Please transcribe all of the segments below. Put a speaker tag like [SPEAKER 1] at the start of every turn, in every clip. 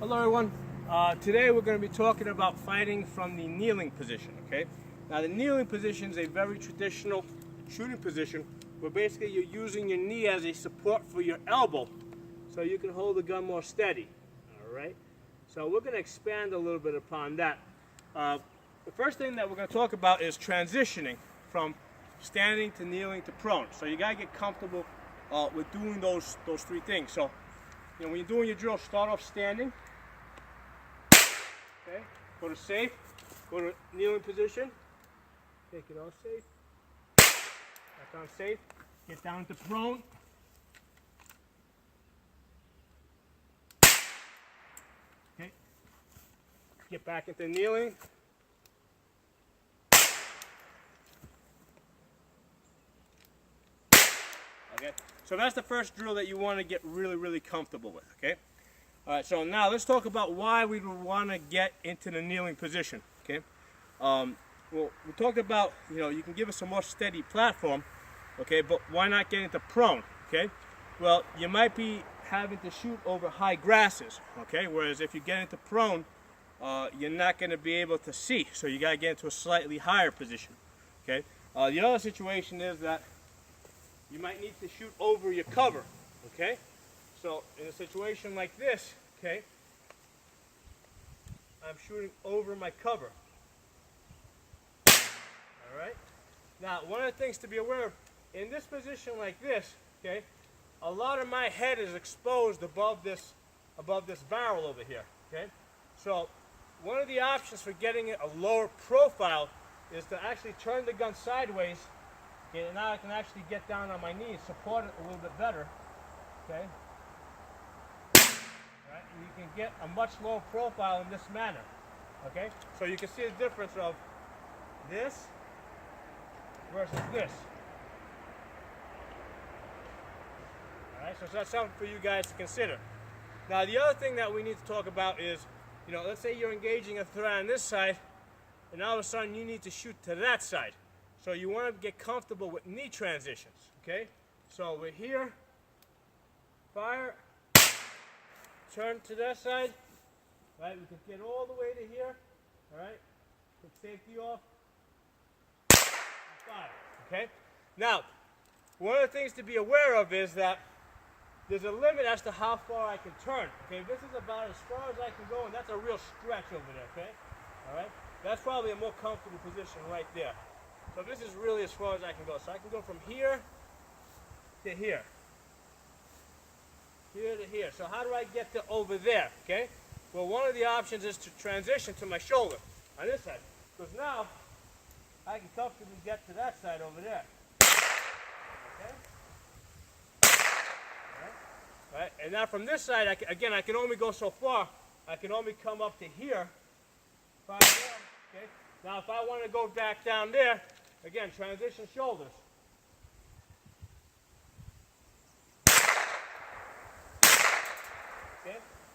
[SPEAKER 1] Hello everyone. Today we're going to be talking about fighting from the kneeling position, okay? Now the kneeling position is a very traditional shooting position where basically you're using your knee as a support for your elbow so you can hold the gun more steady, alright? So we're going to expand a little bit upon that. The first thing that we're going to talk about is transitioning from standing to kneeling to prone. So you got to get comfortable with doing those three things. So when you're doing your drill, start off standing. Okay, go to safe, go to kneeling position, take it off safe, back on safe, get down to prone. Okay, get back into kneeling. Okay, so that's the first drill that you want to get really comfortable with, okay? All right, so now let's talk about why we would want to get into the kneeling position, okay? Well, we talked about, you can give us a more steady platform, okay, but why not get into prone, okay? Well, you might be having to shoot over high grasses, okay? Whereas if you get into prone, you're not going to be able to see, so you got to get into a slightly higher position, okay? The other situation is that you might need to shoot over your cover, okay? So in a situation like this, okay, I'm shooting over my cover. All right. Now, one of the things to be aware of in this position like this, okay, a lot of my head is exposed above this barrel over here. Okay. So one of the options for getting a lower profile is to actually turn the gun sideways. Okay, and now I can actually get down on my knees, support it a little bit better. Okay. Right, and you can get a much lower profile in this manner. Okay, so you can see the difference of this versus this. All right, so that's something for you guys to consider. Now, the other thing that we need to talk about is, let's say you're engaging a threat on this side, and all of a sudden you need to shoot to that side. So you want to get comfortable with knee transitions. Okay, so we're here, fire. Turn to that side, right? We can get all the way to here, all right? Put safety off, fire, okay? Now, one of the things to be aware of is that there's a limit as to how far I can turn, okay? This is about as far as I can go, and that's a real stretch over there, okay? All right? That's probably a more comfortable position right there. So this is really as far as I can go. So I can go from here to here. Here to here. So how do I get to over there? Okay? Well, one of the options is to transition to my shoulder on this side. Because now I can comfortably get to that side over there. Okay? All right? And now from this side, I can only go so far. I can only come up to here. Okay? Now if I want to go back down there, again, transition shoulders.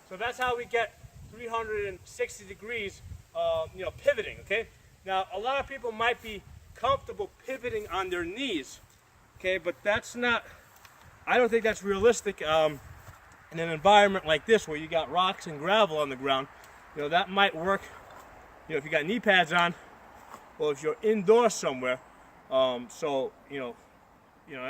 [SPEAKER 1] So that's how we get 360 degrees, pivoting, okay? Now, a lot of people might be comfortable pivoting on their knees, okay? But that's not, I don't think that's realistic in an environment like this where you got rocks and gravel on the ground. That might work, if you got knee pads on, or if you're indoors somewhere. And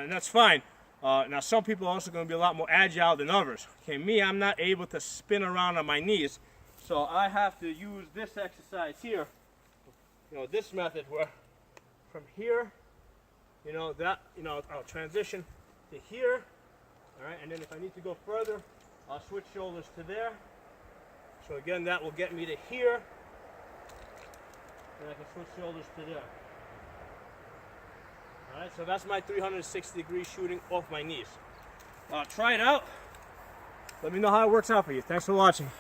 [SPEAKER 1] that's fine. Now some people are also going to be a lot more agile than others. Okay, me, I'm not able to spin around on my knees, so I have to use this exercise here, this method where from here, I'll transition to here, all right, and then if I need to go further, I'll switch shoulders to there. So again, that will get me to here, and I can switch shoulders to there. All right, so that's my 360 degree shooting off my knees. Try it out. Let me know how it works out for you. Thanks for watching.